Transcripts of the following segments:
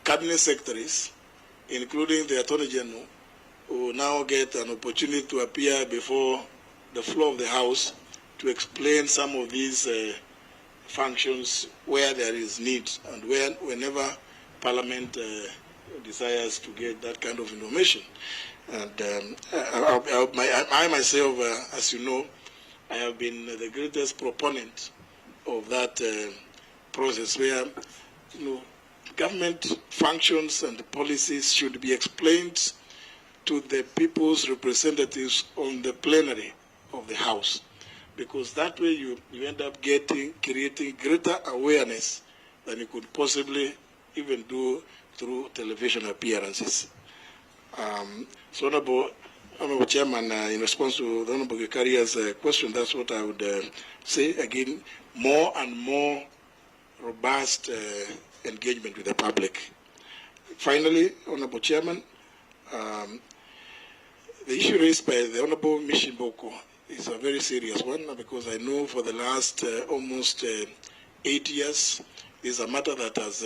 cabinet secretaries, including the Attorney General, who now get an opportunity to appear before the floor of the House to explain some of these functions where there is need and whenever Parliament desires to get that kind of information. And I myself, as you know, I have been the greatest proponent of that process where, government functions and policies should be explained to the people's representatives on the plenary of the House, because that way you end up creating greater awareness than you could possibly even do through television appearances. So, Honorable Chairman, in response to the Honorable Gikaria's question, that's what I would say. Again, more and more robust engagement with the public. Finally, Honorable Chairman, the issue raised by the Honorable Mishimboko is a very serious one, because I know for the last almost 8 years, this is a matter that has,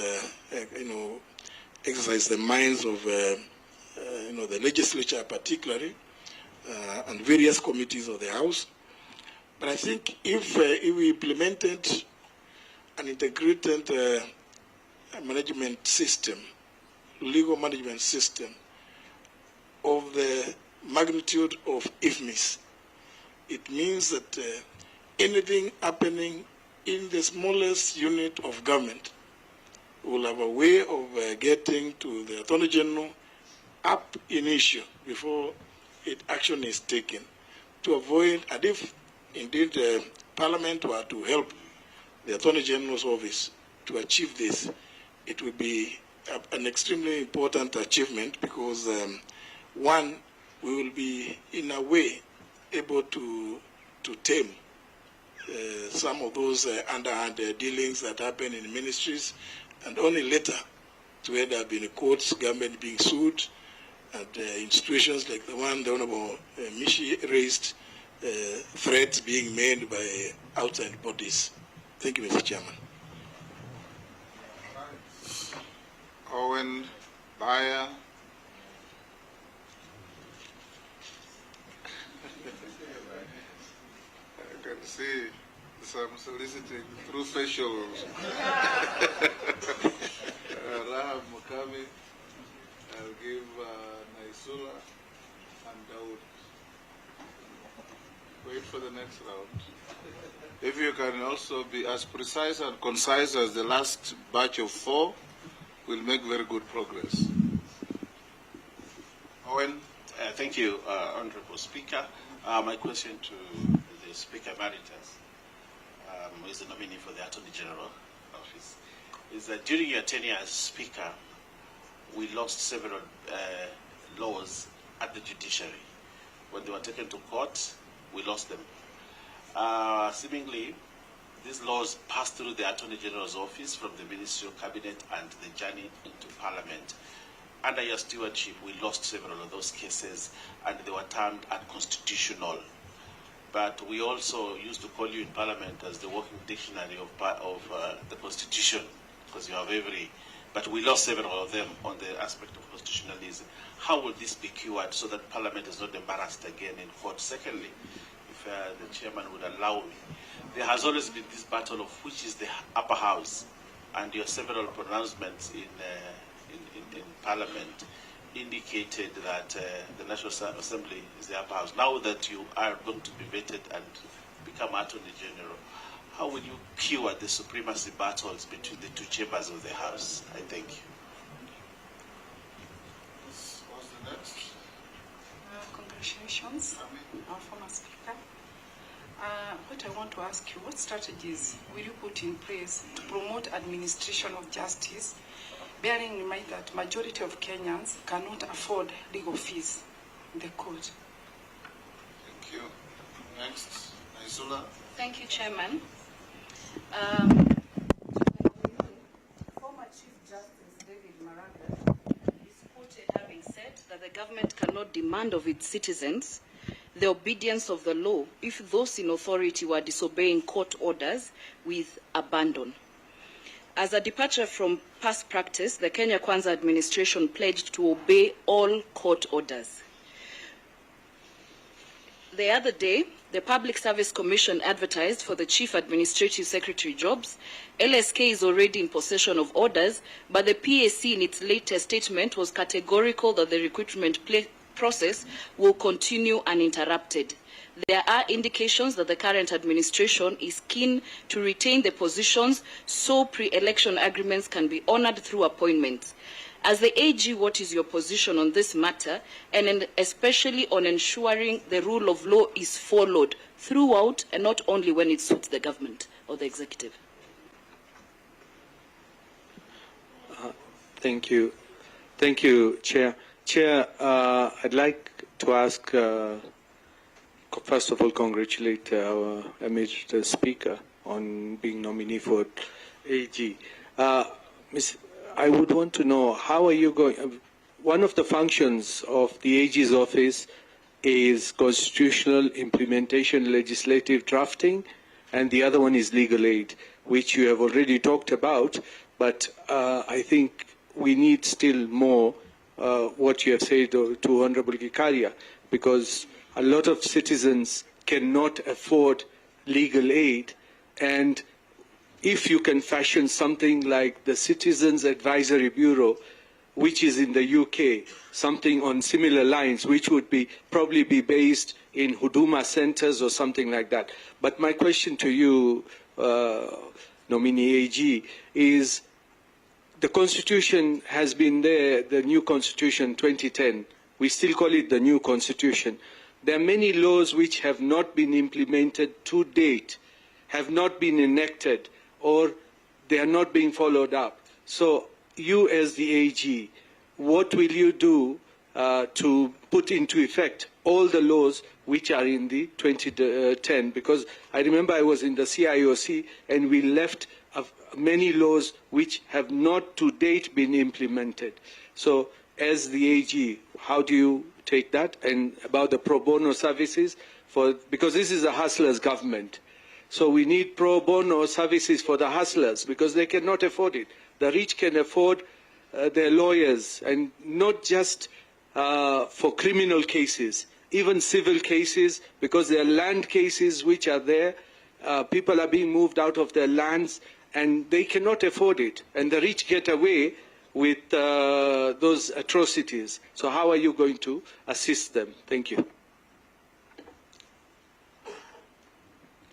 exercised the minds of, the legislature particularly, and various committees of the House. But I think if we implemented an integrated management system, legal management system of the magnitude of IFMIS, it means that anything happening in the smallest unit of government will have a way of getting to the Attorney General up in issue before action is taken, to avoid, and if indeed Parliament were to help the Attorney General's office to achieve this, it would be an extremely important achievement, because one, we will be in a way able to tame some of those underhand dealings that happen in ministries, and only later to end up in the courts, government being sued, and in situations like the one the Honorable Mishi raised, threats being made by outside bodies. Thank you, Mr. Chairman. Owen, Bayer. I can see some soliciting through facials. Rahab Mukami, I'll give Naisula and Dawood. Wait for the next round. If you can also be as precise and concise as the last batch of 4, we'll make very good progress. Owen. Thank you, Honorable Speaker. My question to the Speaker Emeritus, who is the nominee for the Attorney General Office, is that during your tenure as Speaker, we lost several laws at the judiciary. When they were taken to court, we lost them. Seemingly, these laws passed through the Attorney General's office from the Ministerial Cabinet and the journey into Parliament. Under your stewardship, we lost several of those cases, and they were termed unconstitutional. But we also used to call you in Parliament as the working dictionary of the Constitution, because you have every. But we lost several of them on the aspect of constitutionalism. How will this be cured so that Parliament is not embarrassed again in court? Secondly, if the chairman would allow me, there has always been this battle of which is the upper house, and your several pronouncements in Parliament indicated that the National Assembly is the upper house. Now that you are going to be vetted and become Attorney General, how will you cure the supremacy battles between the two chambers of the House? I thank you. What's the next? Congratulations, our former Speaker. What I want to ask you, what strategies will you put in place to promote administration of justice, bearing in mind that majority of Kenyans cannot afford legal fees in the court? Thank you. Next, Naisula. Thank you, Chairman. Former Chief Justice David Maraga is quoted having said that the government cannot demand of its citizens the obedience of the law if those in authority were disobeying court orders with abandon. As a departure from past practice, the Kenya Kwanza administration pledged to obey all court orders. The other day, the Public Service Commission advertised for the Chief Administrative Secretary jobs. LSK is already in possession of orders, but the PAC in its latest statement was categorical that the recruitment process will continue uninterrupted. There are indications that the current administration is keen to retain the positions so pre-election agreements can be honored through appointments. As the AG, what is your position on this matter, and especially on ensuring the rule of law is followed throughout and not only when it suits the government or the executive? Thank you. Thank you, Chair. Chair, I'd like to ask, first of all, congratulate our Emeritus Speaker on being nominee for AG. I would want to know, how are you going, one of the functions of the AG's office is constitutional implementation, legislative drafting, and the other one is legal aid, which you have already talked about, but I think we need still more what you have said to Honorable Gikaria, because a lot of citizens cannot afford legal aid, and if you can fashion something like the Citizens Advisory Bureau, which is in the UK, something on similar lines, which would probably be based in Huduma centers or something like that. But my question to you, nominee AG, is the Constitution has been there, the new Constitution 2010. We still call it the new Constitution. There are many laws which have not been implemented to date, have not been enacted, or they are not being followed up. So you as the AG, what will you do to put into effect all the laws which are in the 2010? Because I remember I was in the CIOC and we left many laws which have not to date been implemented. So as the AG, how do you take that? And about the pro bono services, because this is a hustler's government. So we need pro bono services for the hustlers because they cannot afford it. The rich can afford their lawyers, and not just for criminal cases, even civil cases, because there are land cases which are there. People are being moved out of their lands and they cannot afford it. And the rich get away with those atrocities. So how are you going to assist them? Thank you.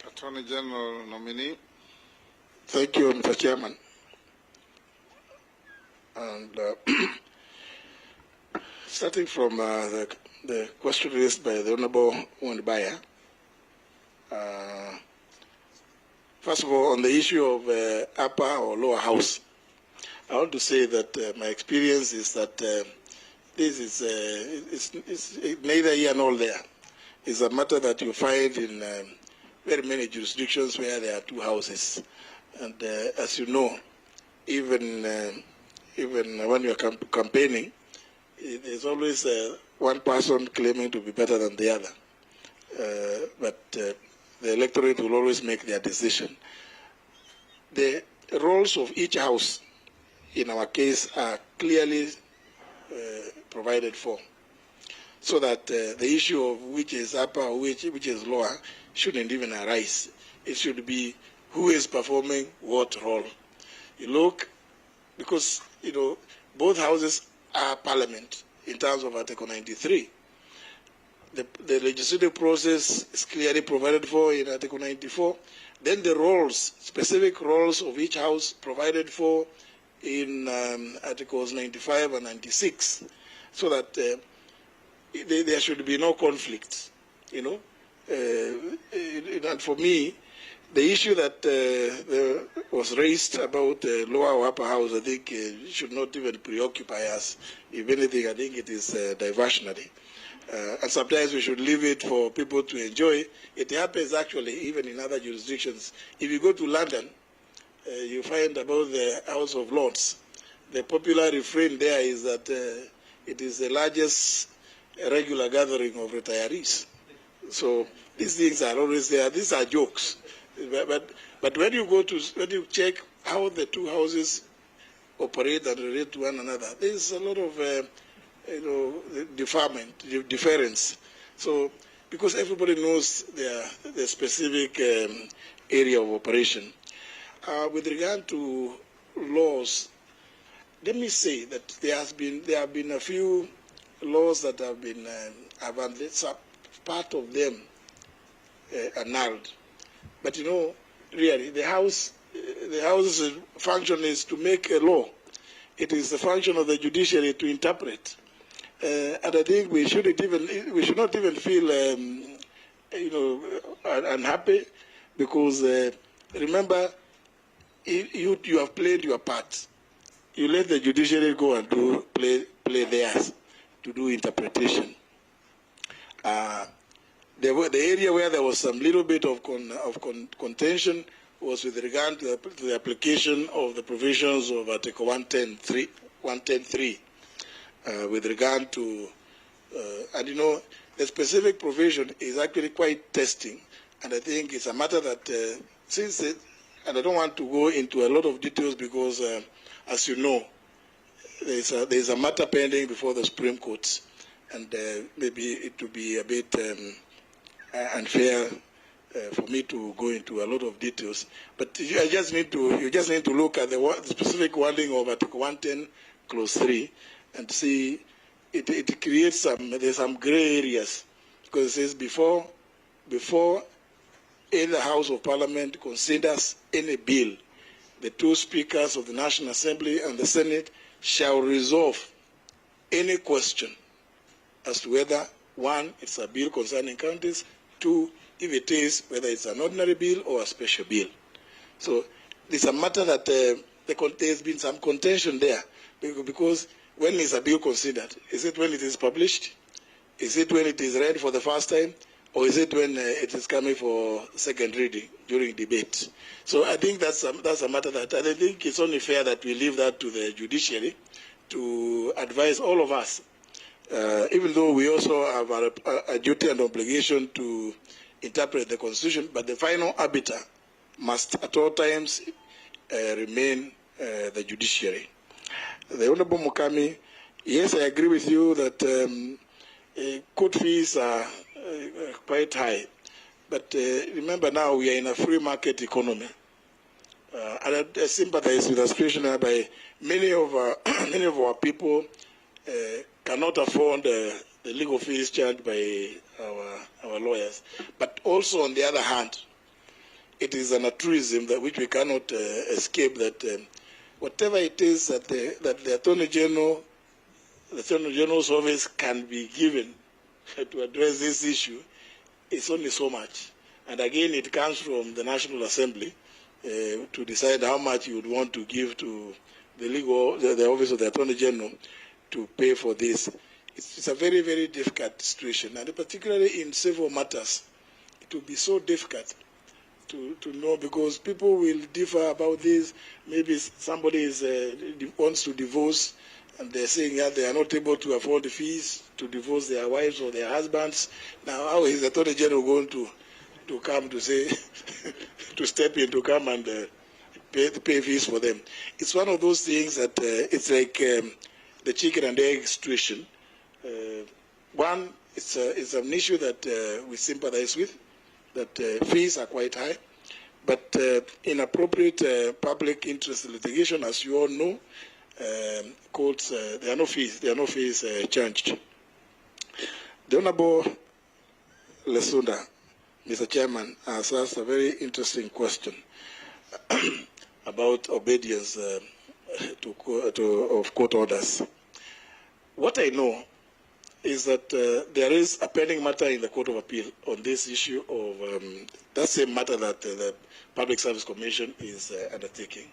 Attorney General nominee. Thank you, Mr. Chairman. And starting from the question raised by the Honorable Wandibaya, first of all, on the issue of upper or lower house, I want to say that my experience is that this is it's neither here nor there. It's a matter that you find in very many jurisdictions where there are two houses. And as you know, even when you are campaigning, there's always one person claiming to be better than the other. But the electorate will always make their decision. The roles of each house, in our case, are clearly provided for, so that the issue of which is upper or which is lower shouldn't even arise. It should be who is performing what role. You look, because both houses are parliament in terms of Article 93. The legislative process is clearly provided for in Article 94. Then the roles, specific roles of each house provided for in Articles 95 and 96, so that there should be no conflicts, And for me, the issue that was raised about lower or upper house, I think should not even preoccupy us. If anything, I think it is diversionary. And sometimes we should leave it for people to enjoy. It happens actually even in other jurisdictions. If you go to London, you find about the House of Lords. The popular refrain there is that it is the largest regular gathering of retirees. So these things are always there. These are jokes. But when you check how the two houses operate and relate to one another. There's a lot of difference. So because everybody knows their specific area of operation. With regard to laws, let me say that there have been a few laws that have been part of them annulled. But really, the House's function is to make a law. It is the function of the judiciary to interpret. And I think we should not even feel unhappy, because remember, you have played your part. You let the judiciary go and play theirs to do interpretation. The area where there was some little bit of contention was with regard to the application of the provisions of Article 110.3, with regard to, and the specific provision is actually quite testing, and I think it's a matter that and I don't want to go into a lot of details because, as you know, there's a matter pending before the Supreme Court, and maybe it would be a bit unfair for me to go into a lot of details. But you just need to look at the specific wording of Article 110, Clause 3, and see it creates there's some gray areas, because it says before any House of Parliament considers any bill, the two speakers of the National Assembly and the Senate shall resolve any question as to whether, one, it's a bill concerning counties, two, if it is, whether it's an ordinary bill or a special bill. So it's a matter that there's been some contention there, because when is a bill considered? Is it when it is published? Is it when it is read for the first time? Or is it when it is coming for second reading during debate? So I think that's a matter that I think it's only fair that we leave that to the judiciary to advise all of us, even though we also have a duty and obligation to interpret the Constitution, but the final arbiter must at all times remain the judiciary. The Honorable Mukami, yes, I agree with you that court fees are quite high, but remember now we are in a free market economy, and I sympathize with the situation whereby many of our people cannot afford the legal fees charged by our lawyers. But also, on the other hand, it is an truism that which we cannot escape, that whatever it is that the Attorney General's office can be given to address this issue, it's only so much. And again, it comes from the National Assembly to decide how much you would want to give to the office of the Attorney General to pay for this. It's a very, very difficult situation, and particularly in civil matters, it will be so difficult to know, because people will differ about this. Maybe somebody wants to divorce, and they're saying that they are not able to afford the fees to divorce their wives or their husbands. Now, how is the Attorney General going to come to say, to step in to come and pay fees for them? It's one of those things that it's like the chicken and egg situation. One, it's an issue that we sympathize with, that fees are quite high, but inappropriate public interest litigation, as you all know, courts, there are no fees charged. The Honorable Lesunda, Mr. Chairman, has asked a very interesting question about obedience of court orders. What I know is that there is a pending matter in the Court of Appeal on this issue of that same matter that the Public Service Commission is undertaking.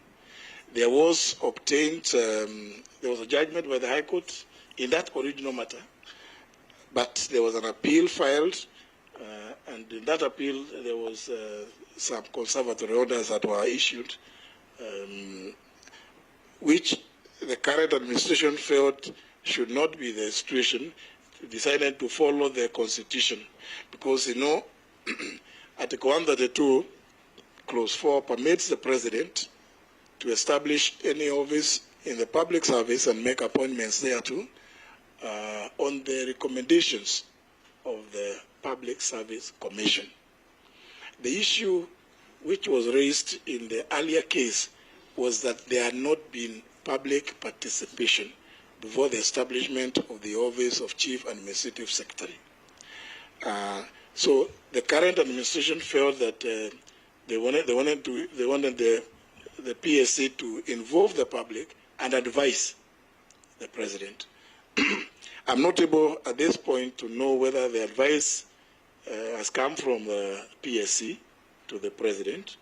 There was a judgment by the High Court in that original matter, but there was an appeal filed, and in that appeal there was some conservatory orders that were issued, which the current administration felt should not be the situation, decided to follow the Constitution, because Article 132, Clause 4 permits the President to establish any office in the public service and make appointments thereto on the recommendations of the Public Service Commission. The issue which was raised in the earlier case was that there had not been public participation before the establishment of the office of Chief Administrative Secretary. So the current administration felt that they wanted the PSC to involve the public and advise the president. I'm not able at this point to know whether the advice has come from the PSC to the president.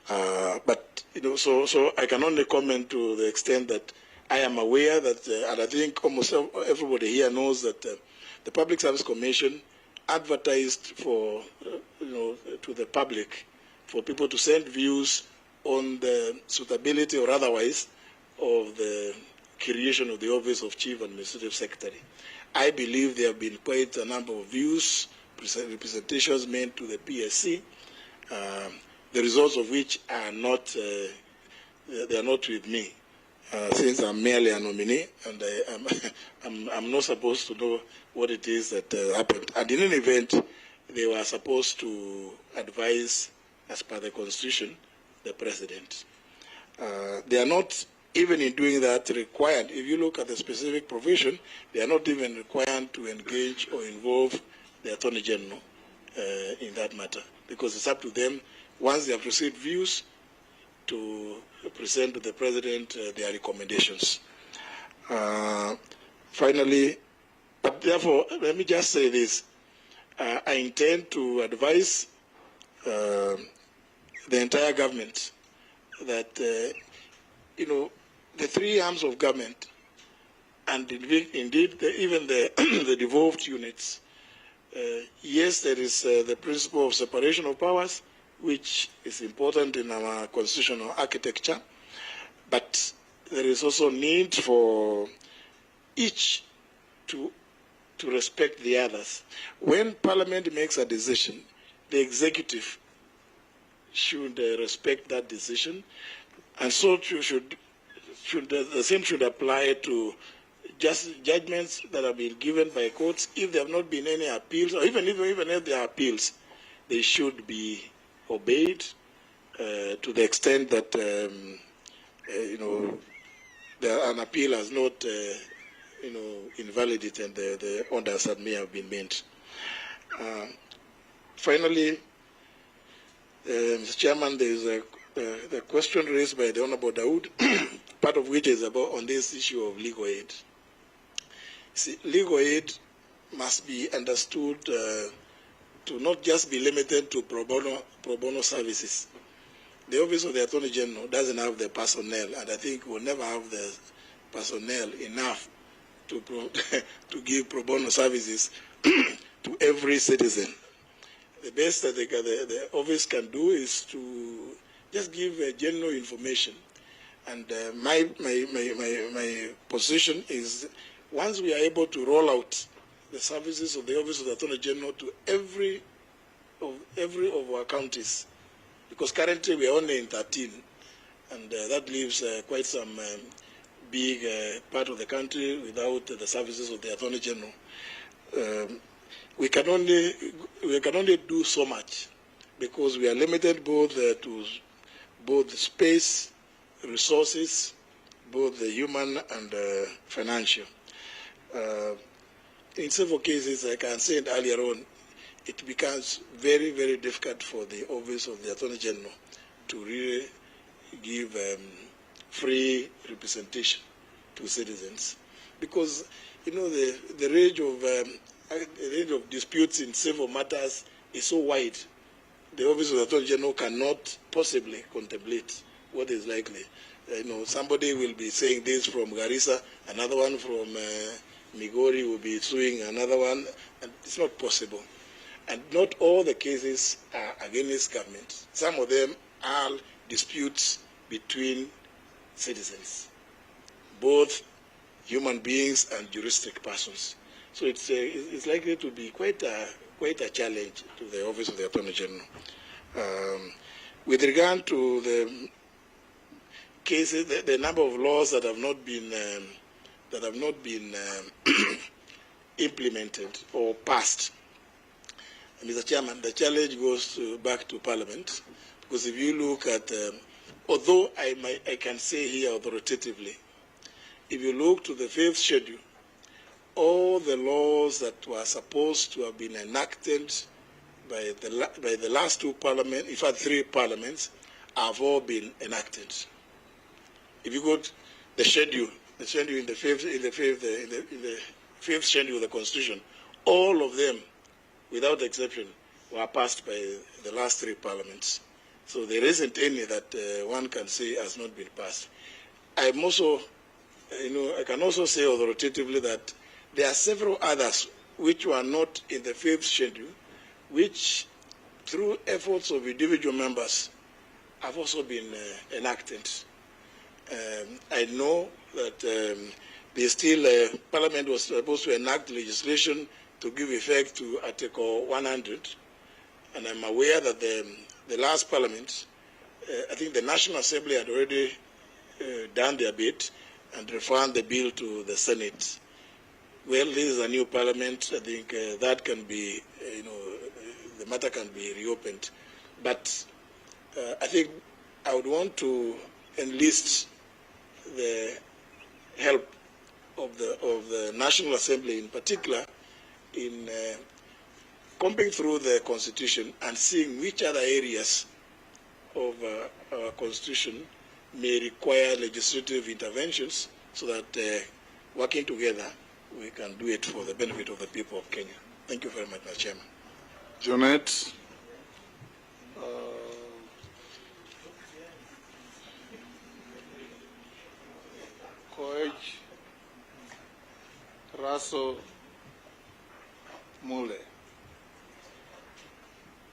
But so I can only comment to the extent that I am aware that, and I think almost everybody here knows that the Public Service Commission advertised for, to the public, for people to send views on the suitability or otherwise of the creation of the office of Chief Administrative Secretary. I believe there have been quite a number of views, representations made to the PSC, the results of which are not, they are not with me, since I'm merely a nominee, and I'm not supposed to know what it is that happened. And in any event, they were supposed to advise, as per the Constitution, the President. They are not, even in doing that, required. If you look at the specific provision, they are not even required to engage or involve the Attorney General in that matter, because it's up to them, once they have received views, to present to the President their recommendations. Finally, but therefore, let me just say this. I intend to advise the entire government that, the three arms of government, and indeed even the devolved units, yes, there is the principle of separation of powers, which is important in our constitutional architecture, but there is also need for each to respect the others. When Parliament makes a decision, the executive should respect that decision, and so the same should apply to judgments that have been given by courts. If there have not been any appeals, or even if there are appeals, they should be obeyed to the extent that an appeal has not invalidated the orders that may have been made. Finally, Mr. Chairman, there is the question raised by the Honorable Dawood, part of which is about on this issue of legal aid. See, legal aid must be understood to not just be limited to pro bono services. The Office of the Attorney General doesn't have the personnel, and I think will never have the personnel enough to give pro bono services to every citizen. The best that the office can do is to just give general information. And my position is, once we are able to roll out the services of the Office of the Attorney General to every of our counties, because currently we are only in 13, and that leaves quite some big part of the country without the services of the Attorney General. We can only do so much, because we are limited both to both space, resources, both the human and financial. In several cases, like I said earlier on, it becomes very, very difficult for the Office of the Attorney General to really give free representation to citizens, because the range of disputes in civil matters is so wide. The Office of the Attorney General cannot possibly contemplate what is likely. Somebody will be saying this from Garissa, another one from Migori will be suing another one, and it's not possible. And not all the cases are against government. Some of them are disputes between citizens, both human beings and juristic persons. So it's likely to be quite a challenge to the Office of the Attorney General. With regard to cases, the number of laws that have not been implemented or passed. Mr. Chairman, the challenge goes back to Parliament, because if you look at, although I can say here authoritatively, if you look to the 5th schedule, all the laws that were supposed to have been enacted by the last 2 parliaments, in fact 3 parliaments, have all been enacted. If you go to the schedule in the fifth schedule of the Constitution, all of them, without exception, were passed by the last 3 parliaments. So there isn't any that one can say has not been passed. I'm also, I can also say authoritatively that there are several others which were not in the 5th schedule, which, through efforts of individual members, have also been enacted. I know that Parliament was supposed to enact legislation to give effect to Article 100, and I'm aware that the last Parliament, I think the National Assembly had already done their bit and referred the bill to the Senate. Well, this is a new Parliament. I think that can be, the matter can be reopened. But I think I would want to enlist the help of the National Assembly in particular in combing through the Constitution and seeing which other areas of our Constitution may require legislative interventions, so that working together we can do it for the benefit of the people of Kenya. Thank you very much, Mr. Chairman. Jonette. Koech, Raso, Mule.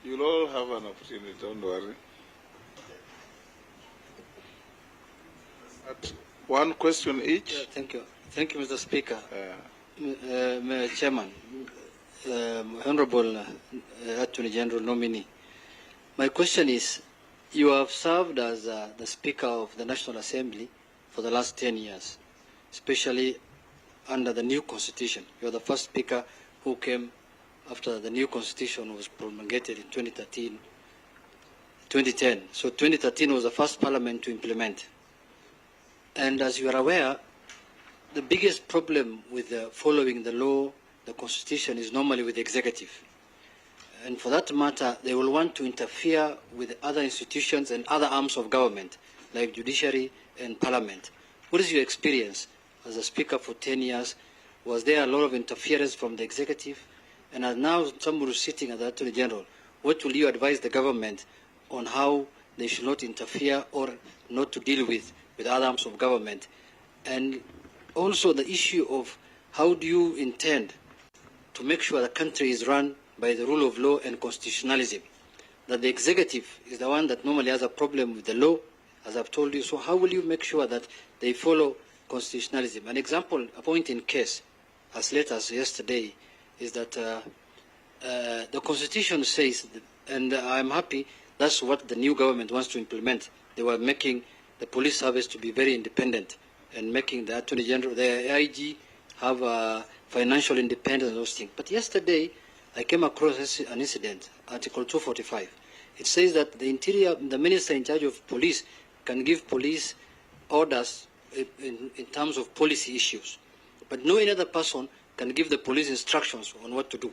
You'll all have an opportunity, don't worry. At one question each. Yeah, thank you. Thank you, Mr. Speaker. Mr. Chairman, Honorable Attorney General nominee. My question is, you have served as the Speaker of the National Assembly for the last 10 years, especially under the new Constitution. You are the first Speaker who came after the new Constitution was promulgated in 2010. So 2013 was the first Parliament to implement. And as you are aware, the biggest problem with following the law, the Constitution, is normally with the executive. And for that matter, they will want to interfere with other institutions and other arms of government, like judiciary and parliament. What is your experience as a speaker for 10 years? Was there a lot of interference from the executive? And as now somebody is sitting as the Attorney General, what will you advise the government on how they should not interfere or not to deal with other arms of government? And also the issue of how do you intend to make sure the country is run by the rule of law and constitutionalism? That the executive is the one that normally has a problem with the law, as I've told you. So how will you make sure that they follow constitutionalism? An example, a point in case, as late as yesterday, is that the Constitution says, and I'm happy, that's what the new government wants to implement. They were making the police service to be very independent and making the Attorney General, the IG, have financial independence and those things. But yesterday, I came across an incident, Article 245. It says that the minister in charge of police can give police orders in terms of policy issues. But no any other person can give the police instructions on what to do.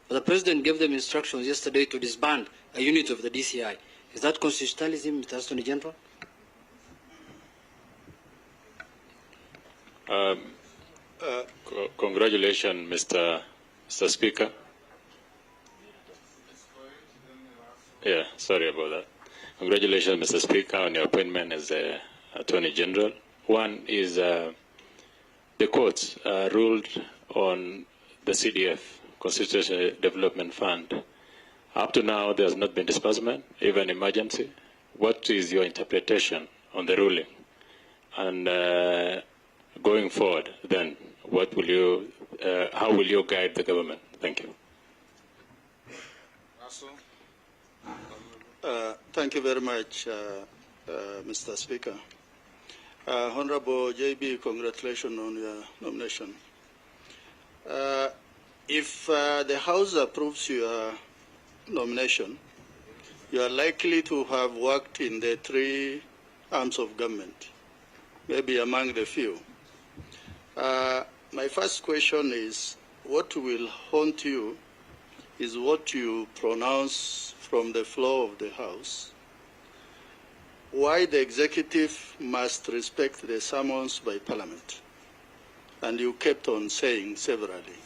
But the president gave them instructions yesterday to disband a unit of the DCI. Is that constitutionalism, Mr. Attorney General? Congratulations, Mr. Speaker. Yeah, sorry about that. Congratulations, Mr. Speaker, on your appointment as the Attorney General. One is the courts ruled on the CDF, Constitutional Development Fund. Up to now, there has not been disbursement, even emergency. What is your interpretation on the ruling? And going forward, then, what will you, how will you guide the government? Thank you. Thank you very much, Mr. Speaker. Honorable JB, congratulations on your nomination. If the House approves your nomination, you are likely to have worked in the three arms of government, maybe among the few. My first question is, what will haunt you is what you pronounce from the floor of the House. Why the executive must respect the summons by Parliament. And you kept on saying severally.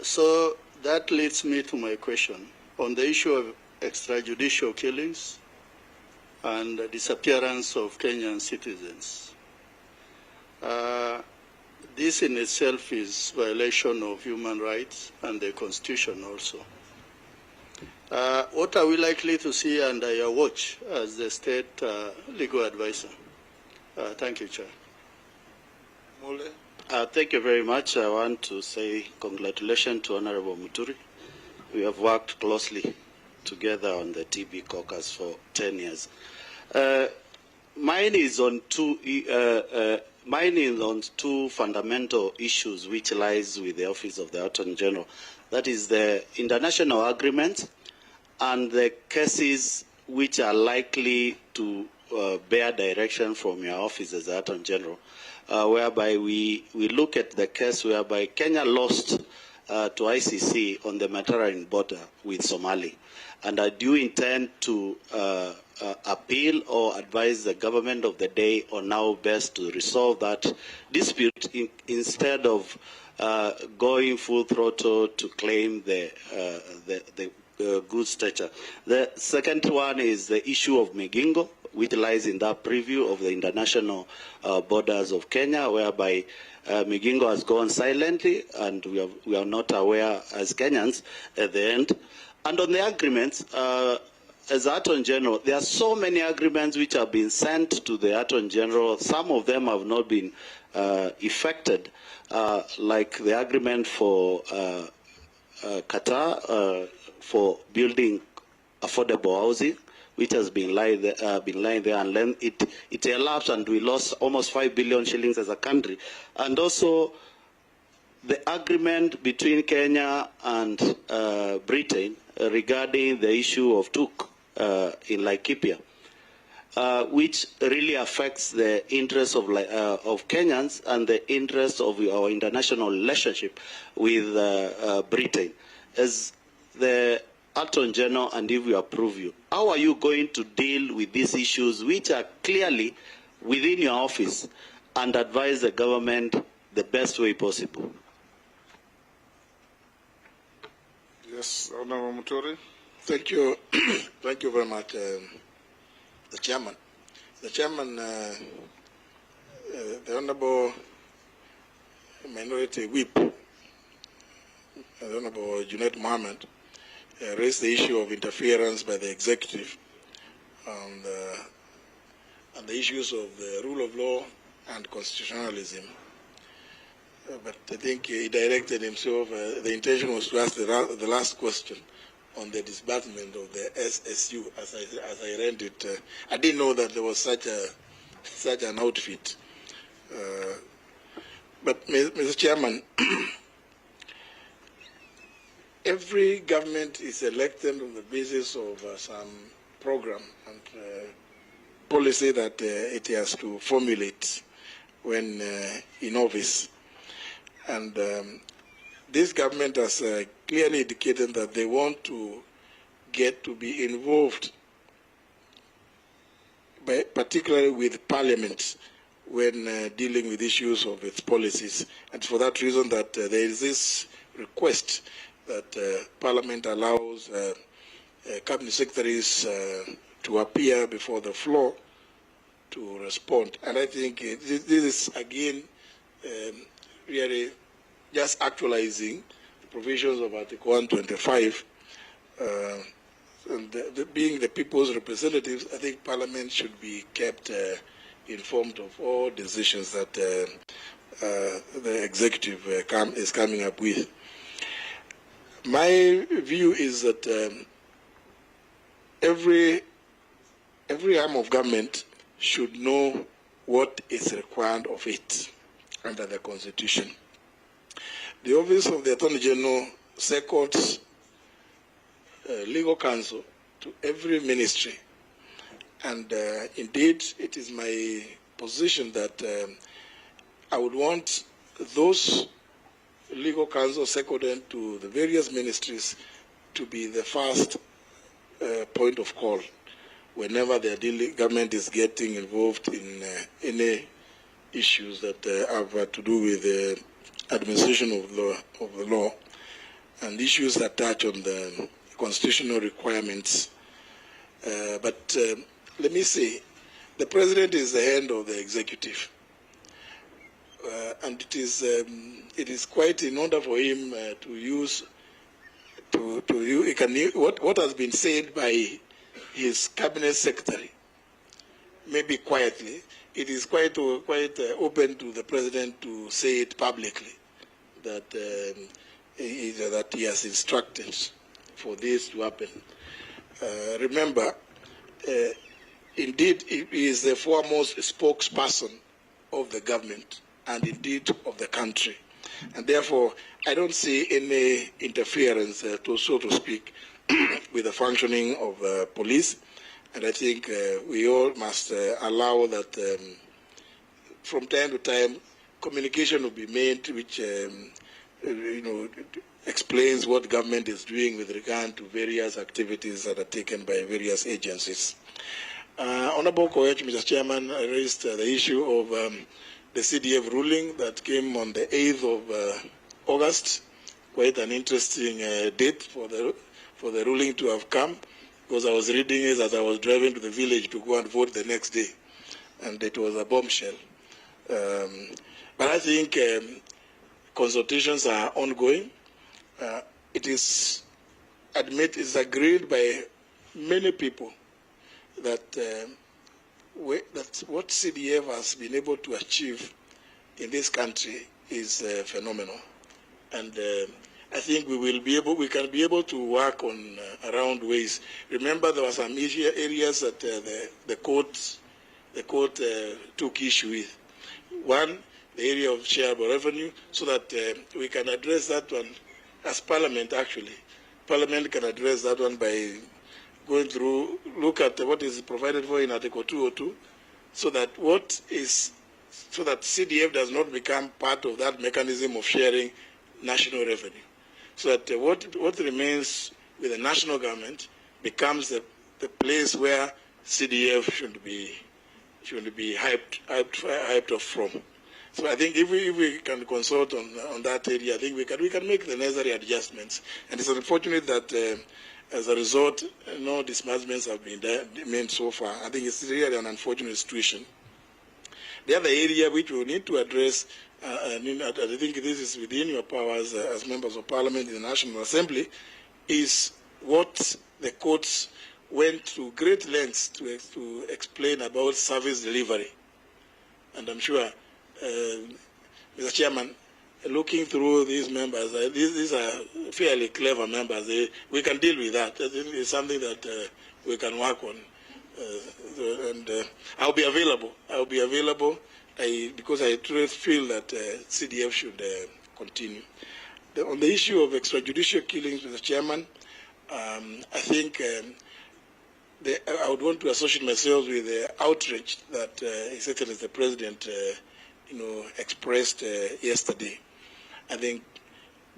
So that leads me to my question on the issue of extrajudicial killings and the disappearance of Kenyan citizens. This in itself is violation of human rights and the Constitution also. What are we likely to see under your watch as the state legal advisor? Thank you, Chair. Mule. Thank you very much. I want to say congratulations to Honorable Muturi. We have worked closely together on the TB caucus for 10 years. Mine is on two fundamental issues which lies with the Office of the Attorney General. That is the international agreement and the cases which are likely to bear direction from your office as the Attorney General, whereby we look at the case whereby Kenya lost to ICC on the Mediterranean border with Somalia. And do you intend to appeal or advise the government of the day on how best to resolve that dispute instead of going full throttle to claim the good stature? The second one is the issue of Migingo, which lies in that preview of the international borders of Kenya, whereby Migingo has gone silently and we are not aware as Kenyans at the end. And on the agreements, as Attorney General, there are so many agreements which have been sent to the Attorney General. Some of them have not been effected, like the agreement for Qatar for building affordable housing, which has been lying there, and then it elapsed and we lost almost 5 billion shillings as a country. And also the agreement between Kenya and Britain regarding the issue of Tuk in Laikipia, which really affects the interests of Kenyans and the interests of our international relationship with Britain. As the Attorney General, and if we approve you, how are you going to deal with these issues which are clearly within your office and advise the government the best way possible? Yes, Honorable Muturi. Thank you. Thank you very much, the Chairman. The Chairman, the Honorable Minority Whip, the Honorable Junaid Mohammed, raised the issue of interference by the executive and the issues of the rule of law and constitutionalism. But I think he directed himself, the intention was to ask the last question on the disbursement of the SSU. As I read it, I didn't know that there was such an outfit. But Mr. Chairman, every government is elected on the basis of some program and policy that it has to formulate when in office. And this government has clearly indicated that they want to get to be involved, particularly with Parliament, when dealing with issues of its policies. And for that reason that there is this request that Parliament allows Cabinet Secretaries to appear before the floor to respond. And I think this is, again, really just actualizing the provisions of Article 125. And being the people's representatives, I think Parliament should be kept informed of all decisions that the executive is coming up with. My view is that every arm of government should know what is required of it under the Constitution. The Office of the Attorney General secretes legal counsel to every ministry, and indeed it is my position that I would want those legal counsel seconded to the various ministries to be the first point of call whenever the government is getting involved in any issues that have to do with the administration of the law and issues that touch on the constitutional requirements. But let me say, the president is the hand of the executive, and it is quite in order for him to use what has been said by his cabinet secretary, maybe quietly. It is quite open to the president to say it publicly that that he has instructed for this to happen. Remember, indeed, he is the foremost spokesperson of the government and indeed of the country. And therefore, I don't see any interference, so to speak, with the functioning of police. And I think we all must allow that from time to time, communication will be made which explains what government is doing with regard to various activities that are taken by various agencies. Honorable Koech, Mr. Chairman, raised the issue of the CDF ruling that came on the 8th of August. Quite an interesting date for the ruling to have come, because I was reading it as I was driving to the village to go and vote the next day, and it was a bombshell. But I think consultations are ongoing. It is agreed by many people that what CDF has been able to achieve in this country is phenomenal, and I think we can be able to work on around ways. Remember, there were some areas that the court took issue with. One, the area of shareable revenue, so that we can address that one as Parliament. Actually, Parliament can address that one by going through, look at what is provided for in Article 202, so that CDF does not become part of that mechanism of sharing national revenue. So that what remains with the national government becomes the place where CDF should be hyped up from. So I think if we can consult on that area, I think we can make the necessary adjustments. And it's unfortunate that as a result, no disbursements have been made so far. I think it's really an unfortunate situation. The other area which we need to address, I think this is within your powers as members of Parliament in the National Assembly, is what the courts went to great lengths to explain about service delivery. And I'm sure, Mr. Chairman, looking through these members, these are fairly clever members. We can deal with that. It's something that we can work on. And I'll be available. Because I truly feel that CDF should continue. On the issue of extrajudicial killings, Mr. Chairman, I think I would want to associate myself with the outrage that His Excellency the President expressed yesterday. I think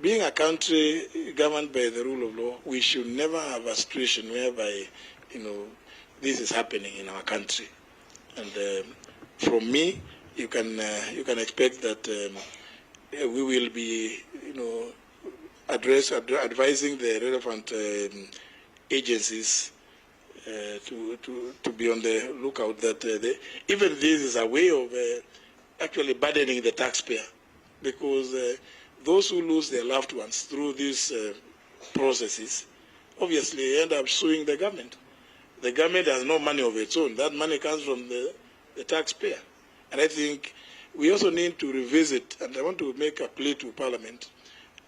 being a country governed by the rule of law, we should never have a situation whereby this is happening in our country. And from me, you can expect that we will be advising the relevant agencies to be on the lookout that even this is a way of actually burdening the taxpayer, because those who lose their loved ones through these processes obviously end up suing the government. The government has no money of its own. That money comes from the taxpayer. And I think we also need to revisit, and I want to make a plea to Parliament,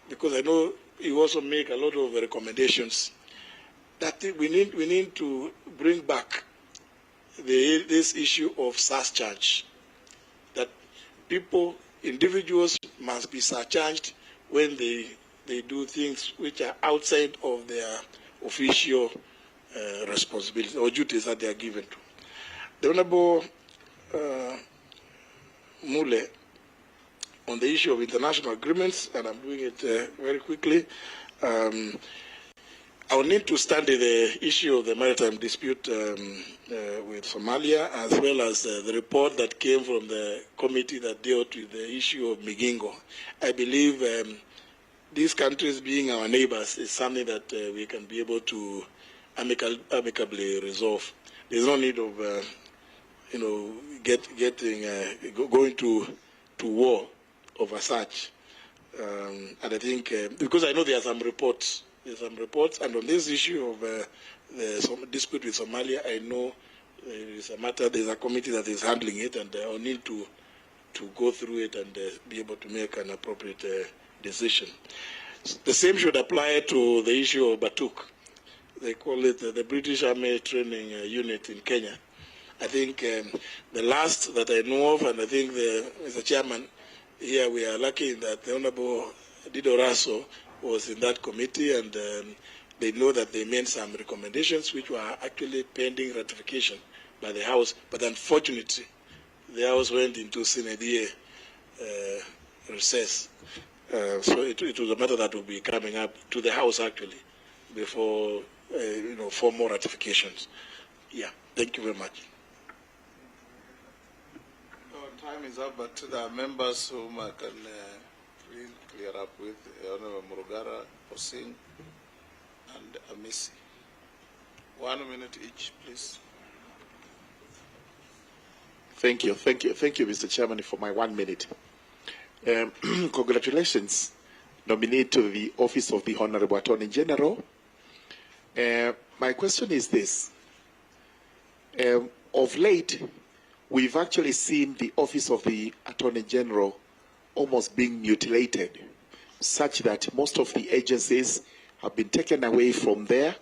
because I know you also make a lot of recommendations, that we need to bring back this issue of surcharge, that individuals must be surcharged when they do things which are outside of their official responsibilities or duties that they are given to. The Honorable Mule, on the issue of international agreements, and I'm doing it very quickly, I will need to study the issue of the maritime dispute with Somalia, as well as the report that came from the committee that dealt with the issue of Migingo. I believe these countries being our neighbors is something that we can be able to amicably resolve. There's no need of, going to war over such. And I think, because I know there are some reports, and on this issue of the dispute with Somalia, I know there's a committee that is handling it, and I'll need to go through it and be able to make an appropriate decision. The same should apply to the issue of Batuk. They call it the British Army Training Unit in Kenya. I think the last that I know of, and I think Mr. Chairman, here we are lucky that the Honorable Dido Raso was in that committee, and they know that they made some recommendations which were actually pending ratification by the House, but unfortunately the House went into Sine Die recess. So it was a matter that will be coming up to the House actually before for more ratifications. Yeah, thank you very much. Time is up, but there are members whom I can clear up with, Honorable Murugara, Posing, and Amisi. 1 minute each, please. Thank you, Mr. Chairman, for my 1 minute. Congratulations, nominee to the office of the Honorable Attorney General. My question is this. Of late, we've actually seen the office of the Attorney General almost being mutilated, such that most of the agencies have been taken away from there,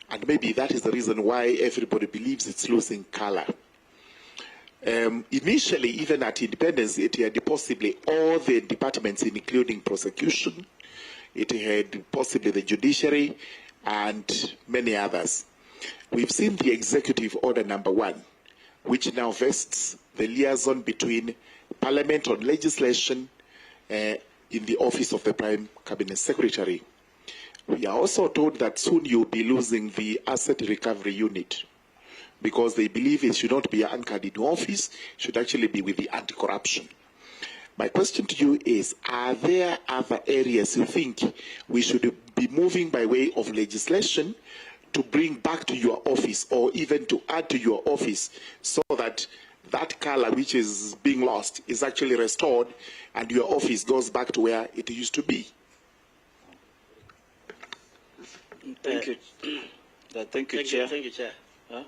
and maybe that is the reason why everybody believes it's losing color. Initially, even at independence, it had possibly all the departments, including prosecution, it had possibly the judiciary, and many others. We've seen the Executive Order number 1, which now vests the liaison between Parliament on legislation in the office of the Prime Cabinet Secretary. We are also told that soon you'll be losing the Asset Recovery Unit, because they believe it should not be anchored in office, it should actually be with the anti-corruption. My question to you is, are there other areas you think we should be moving by way of legislation to bring back to your office, or even to add to your office, so that that color which is being lost is actually restored and your office goes back to where it used to be? Thank you. Thank you, Chair. Thank you, Chair. Huh?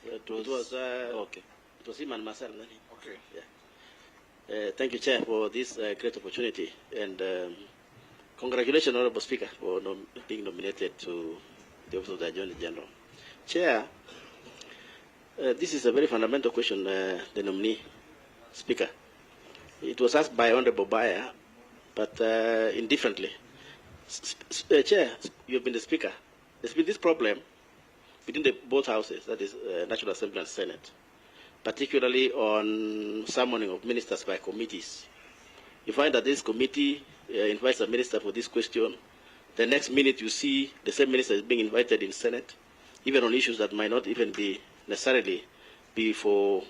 It was okay. It was Iman Masal. Okay. Yeah. Thank you, Chair, for this great opportunity, and congratulations, Honorable Speaker, for being nominated to the Office of the Attorney General. Chair, this is a very fundamental question, the nominee Speaker. It was asked by Honorable Bayer, but indifferently. Chair, you have been the Speaker. There's been this problem between both houses, that is National Assembly and Senate, particularly on summoning of ministers by committees. You find that this committee invites a minister for this question. The next minute you see the same minister is being invited in Senate, even on issues that might not even be necessarily be for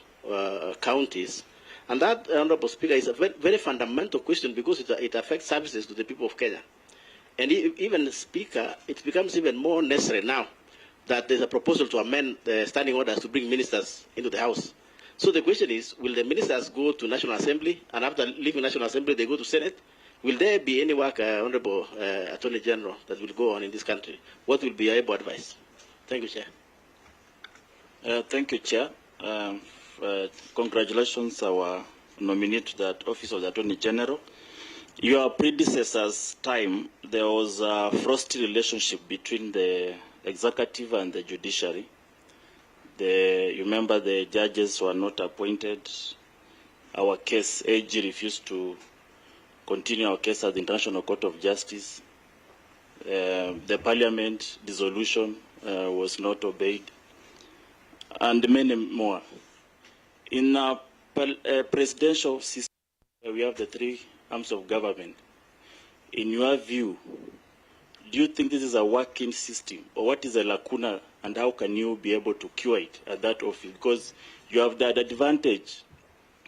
counties. And that, Honorable Speaker, is a very, very fundamental question, because it affects services to the people of Kenya. And even, Speaker, it becomes even more necessary now that there's a proposal to amend the standing orders to bring ministers into the House. So the question is, will the ministers go to National Assembly, and after leaving National Assembly, they go to Senate? Will there be any work, Honorable Attorney General, that will go on in this country? What will be your able advice? Thank you, Chair. Thank you, Chair. Congratulations, our nominee to that Office of the Attorney General. Your predecessor's time, there was a frosty relationship between the executive and the judiciary. You remember the judges were not appointed. Our case, AG refused to continue our case at the International Court of Justice. The parliament dissolution was not obeyed, and many more. In a presidential system, we have the three arms of government. In your view, do you think this is a working system, or what is a lacuna, and how can you be able to cure it at that office? Because you have that advantage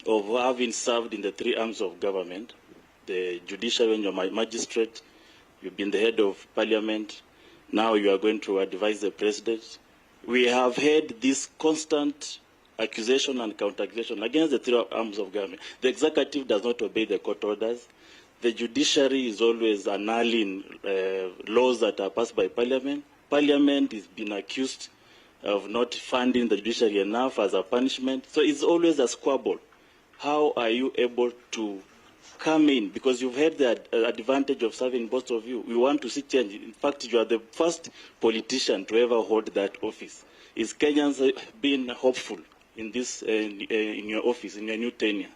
of having served in the three arms of government, the judiciary, when you're a magistrate, you've been the head of parliament, now you are going to advise the president. We have heard this constant accusation and counter-accusation against the three arms of government. The executive does not obey the court orders. The judiciary is always annulling laws that are passed by parliament. Parliament is being accused of not funding the judiciary enough as a punishment. So it's always a squabble. How are you able to come in? Because you've had the advantage of serving both of you. We want to see change. In fact, you are the first politician to ever hold that office. Is Kenyans being hopeful in this, in your office, in your new tenure?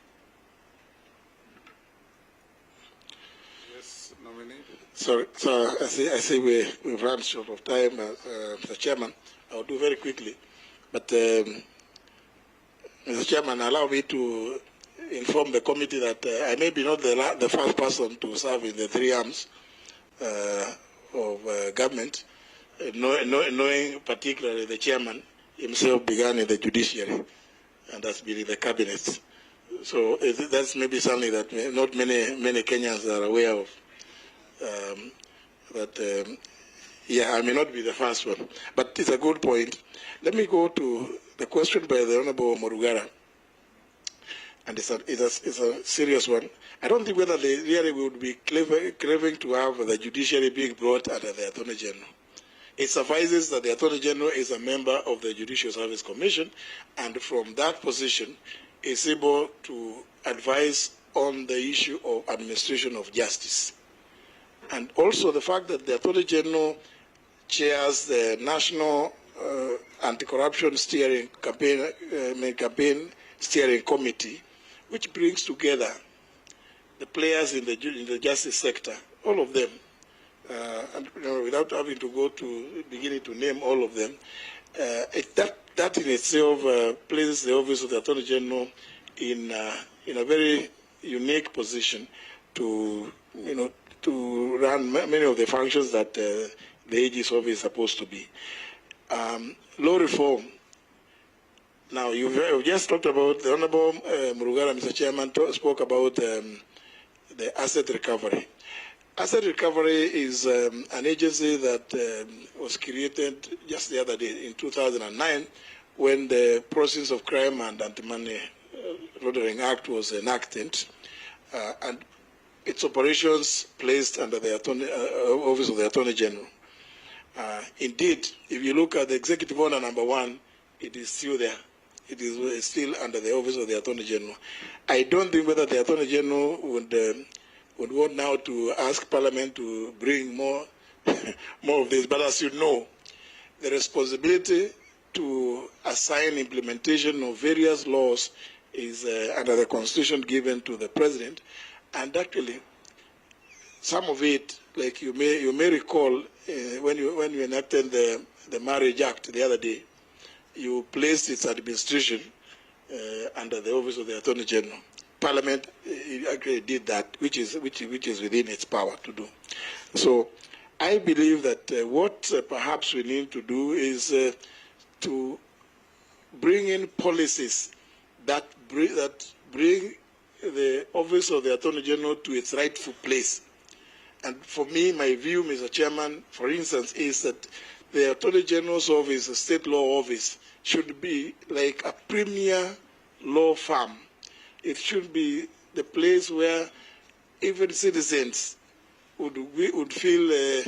Yes, nominee. So I see we've run short of time, Mr. Chairman. I'll do very quickly. But, Mr. Chairman, allow me to inform the committee that I may be not the first person to serve in the three arms of government, knowing particularly the chairman himself began in the judiciary and has been in the cabinet. So that's maybe something that not many Kenyans are aware of. Yeah, I may not be the first one, but it's a good point. Let me go to the question by the Honorable Morugara, and it's a serious one. I don't think whether they really would be craving to have the judiciary being brought under the Attorney General. It suffices that the Attorney General is a member of the Judicial Service Commission, and from that position is able to advise on the issue of administration of justice. And also the fact that the Attorney General chairs the National Anti-Corruption Steering Campaign Steering Committee, which brings together the players in the justice sector, all of them, and without having to go to beginning to name all of them, that in itself places the office of the Attorney General in a very unique position to to run many of the functions that the AG's office is supposed to be. Law reform. Now, you've just talked about, the Honorable Murugara, Mr. Chairman, spoke about the asset recovery. Asset recovery is an agency that was created just the other day in 2009 when the Process of Crime and Anti-Money Laundering Act was enacted, and its operations placed under the Office of the Attorney General. Indeed, if you look at the Executive Order number 1, it is still there. It is still under the Office of the Attorney General. I don't think whether the Attorney General would want now to ask Parliament to bring more of this. But as you know, the responsibility to assign implementation of various laws is under the Constitution given to the President. And actually, some of it, like you may recall, when you enacted the Marriage Act the other day, you placed its administration under the Office of the Attorney General. Parliament actually did that, which is within its power to do. So I believe that what perhaps we need to do is to bring in policies that bring the Office of the Attorney General to its rightful place. And for me, my view, Mr. Chairman, for instance, is that the Attorney General's office, the state law office, should be like a premier law firm. It should be the place where even citizens would feel,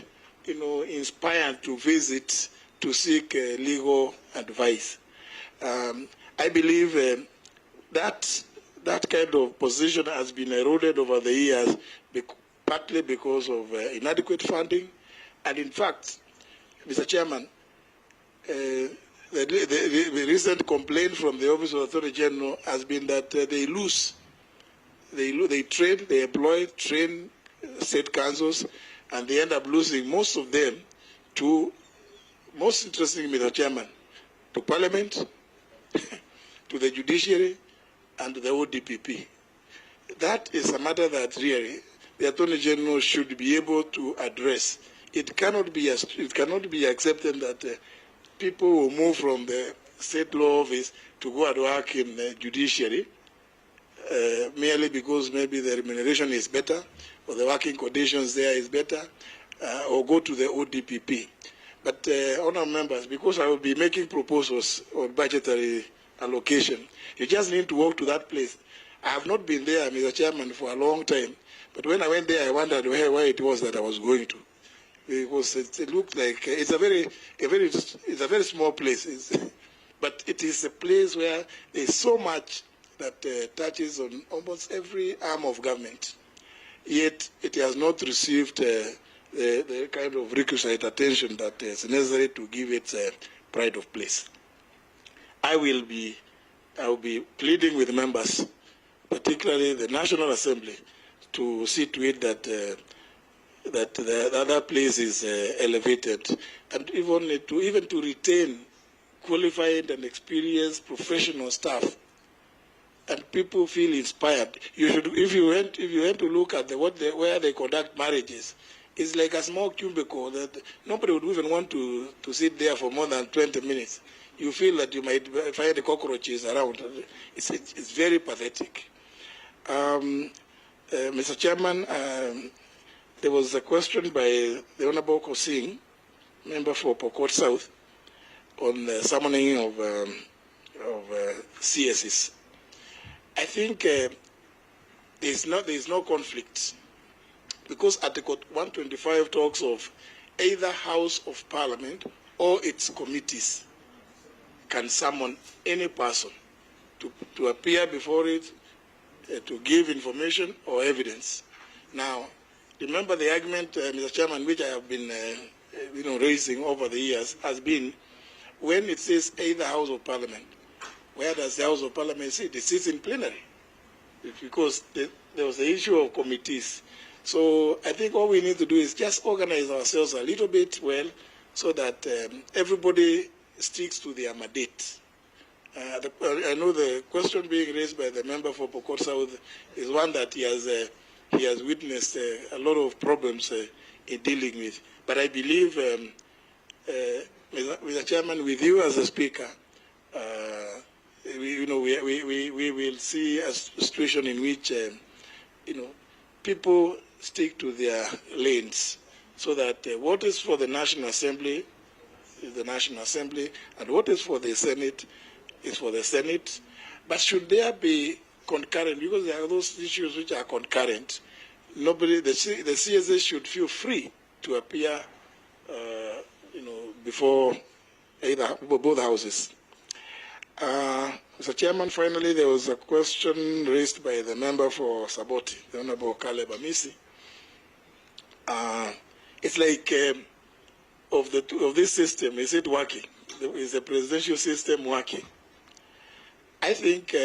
inspired to visit to seek legal advice. I believe that kind of position has been eroded over the years, partly because of inadequate funding, and in fact, Mr. Chairman, the recent complaint from the Office of Attorney General has been that they lose. They train, they employ, train state councils, and they end up losing most of them to, most interestingly, Mr. Chairman, to Parliament, to the judiciary, and to the ODPP. That is a matter that really the Attorney General should be able to address. It cannot be accepted that people will move from the state law office to go and work in the judiciary merely because maybe the remuneration is better or the working conditions there is better, or go to the ODPP. But honourable members, because I will be making proposals on budgetary allocation, you just need to walk to that place. I have not been there, Mr. Chairman, for a long time, but when I went there, I wondered where it was that I was going to. Because it looked like it's a very small place, but it is a place where there is so much that touches on almost every arm of government. Yet it has not received the kind of requisite attention that is necessary to give it pride of place. I will be pleading with members, particularly the National Assembly, to see to it that that the other place is elevated, and even to retain qualified and experienced professional staff, and people feel inspired. You should, if you went to look at where they conduct marriages, it's like a small cubicle that nobody would even want to sit there for more than 20 minutes. You feel that you might find the cockroaches around. It's very pathetic. Mr. Chairman, there was a question by the Honourable Kosing, member for Pokot South, on the summoning of CSs. I think there is no conflict, because Article 125 talks of either House of Parliament or its committees can summon any person to appear before it, to give information or evidence. Now, remember the argument, Mr. Chairman, which I have been raising over the years, has been when it says either House of Parliament, where does the House of Parliament sit? It sits in plenary, because there was the issue of committees. So I think all we need to do is just organize ourselves a little bit well, so that everybody sticks to their mandate. I know the question being raised by the member for Pokot South is one that he has witnessed a lot of problems in dealing with. But I believe, Mr. Chairman, with you as a speaker, we will see a situation in which people stick to their lanes, so that what is for the National Assembly is the National Assembly, and what is for the Senate is for the Senate. But should there be concurrent, because there are those issues which are concurrent, the CSA should feel free to appear, before both houses. Mr. Chairman, finally, there was a question raised by the member for Saboti, the Honorable Caleb Amisi. It's like, of this system, is it working? Is the presidential system working? I think,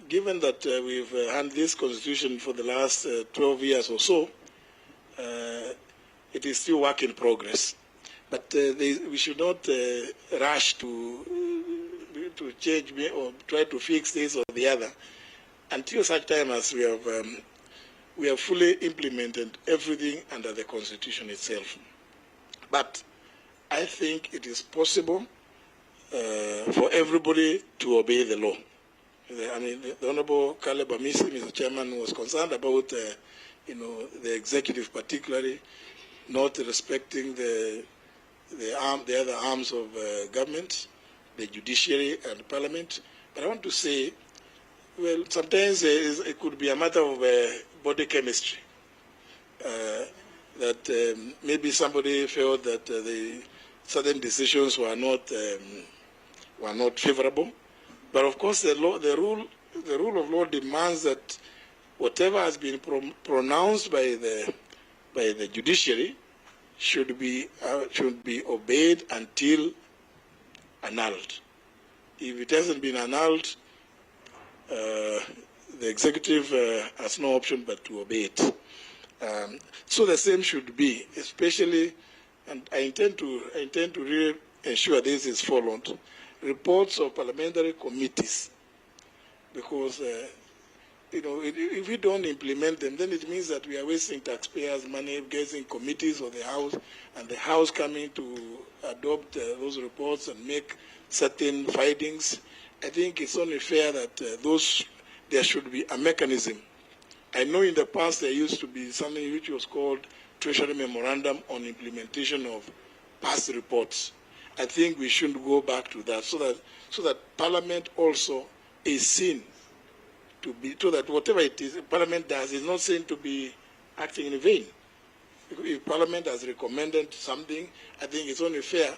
given that we've had this constitution for the last 12 years or so, it is still work in progress. But we should not rush to change or try to fix this or the other until such time as we have fully implemented everything under the Constitution itself. But I think it is possible for everybody to obey the law. The Honorable Caleb Amisi, Mr. Chairman, was concerned about the executive particularly not respecting the other arms of government, the judiciary and parliament. But I want to say, well, sometimes it could be a matter of body chemistry. That maybe somebody felt that the certain decisions were not favorable. But of course, the rule of law demands that whatever has been pronounced by the judiciary should be obeyed until annulled. If it hasn't been annulled, the executive has no option but to obey it. So the same should be, especially, and I intend to really ensure this is followed, reports of parliamentary committees, because if we don't implement them, then it means that we are wasting taxpayers' money getting committees of the House, and the House coming to adopt those reports and make certain findings. I think it's only fair that there should be a mechanism. I know in the past there used to be something which was called Treasury Memorandum on implementation of past reports. I think we should go back to that so that Parliament also is seen to be, so that whatever it is Parliament does is not seen to be acting in vain. If Parliament has recommended something, I think it's only fair.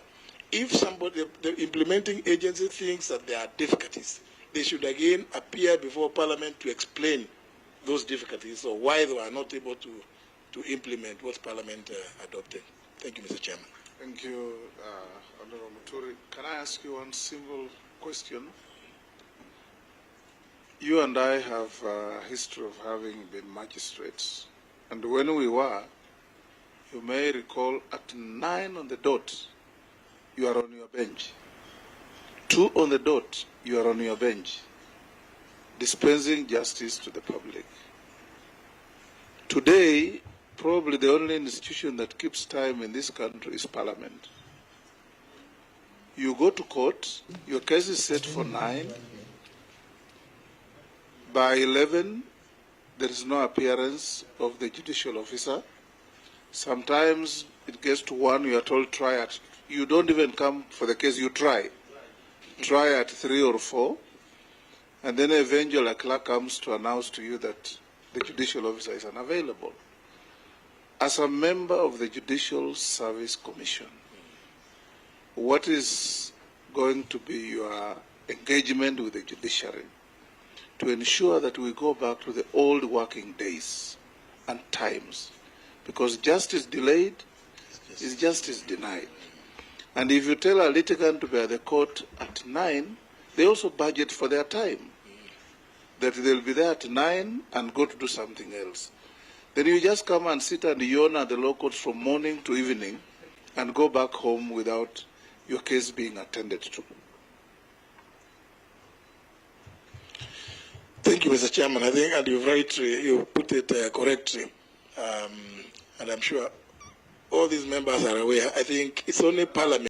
If somebody, the implementing agency, thinks that there are difficulties, they should again appear before Parliament to explain those difficulties or why they are not able to implement what Parliament adopted. Thank you, Mr. Chairman. Thank you, Honorable Muturi. Can I ask you one simple question? You and I have a history of having been magistrates. And when we were, you may recall, at 9 on the dot, you are on your bench. 2 on the dot, you are on your bench, dispensing justice to the public. Today, probably the only institution that keeps time in this country is Parliament. You go to court, your case is set for 9. By 11, there is no appearance of the judicial officer. Sometimes it gets to 1, you are told try at, you don't even come for the case, you try at 3 or 4, and then eventually a clerk comes to announce to you that the judicial officer is unavailable. As a member of the Judicial Service Commission, what is going to be your engagement with the judiciary to ensure that we go back to the old working days and times? Because justice delayed is justice denied. And if you tell a litigant to be at the court at 9, they also budget for their time. That they'll be there at 9 and go to do something else. Then you just come and sit and yawn at the law court from morning to evening and go back home without your case being attended to. Thank you, Mr. Chairman. I think, and you put it correctly. And I'm sure all these members are aware. I think it's only Parliament